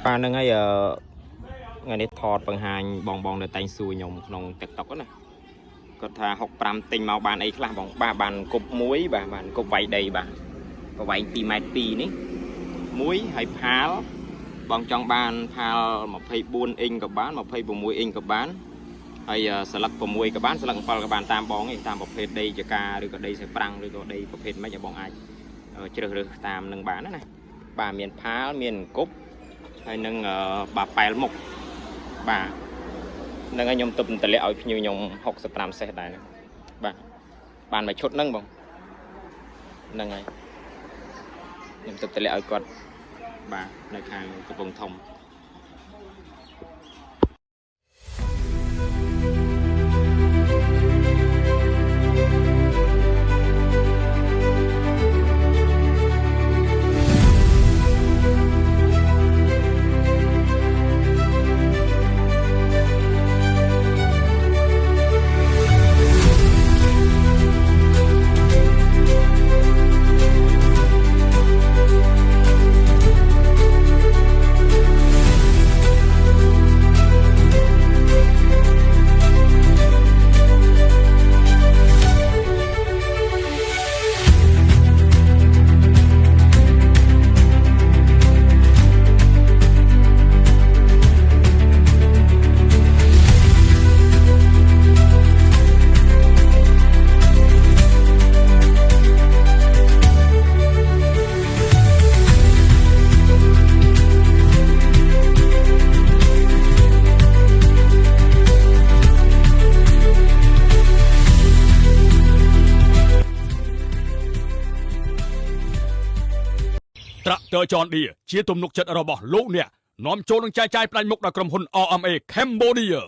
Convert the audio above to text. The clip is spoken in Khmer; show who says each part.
Speaker 1: Ba nâng ấy ngày này thọt bằng hàng bong để tay xuôi nhomក្នុង TikTok ណា គាត់ថា65ទិញមកបានអីខ្លះបងបាទបានគប់មួយបាទបានគប់វាយដីបាទប្រវែង2ម៉ែត្រ2នេះមួយហើយផាលបងចង់បានផាល24អ៊ីងក៏បាន26អ៊ីងក៏បានហើយស្លឹក6ក៏បានស្លឹក7ក៏បានតាមបងឯងតាមប្រភេទដីចកាឬក៏ដីសេប្រាំងឬក៏ដីប្រភេទម៉េចបងអាចជ្រើសរើសតាមនឹងបានណាបាទមានផាលមានគប់ហើយនឹងបាប៉ែលមុខបាទនឹងឲ្យខ្ញុំទុបតម្លាក់ឲ្យភ្ញៀវខ្ញុំ65សេះដែរបាទបានមួយឈុតហ្នឹងបងហ្នឹងហើយខ្ញុំទុបតម្លាក់ឲ្យគាត់បាទនៅខាងកំពង់ធំ ត្រាក់ទ័រចនឌីជាទំនុកចិត្តរបស់លោកអ្នកនាំចូលនឹងចាយផ្ដាច់មុខដល់ក្រុមហ៊ុន RMA Cambodia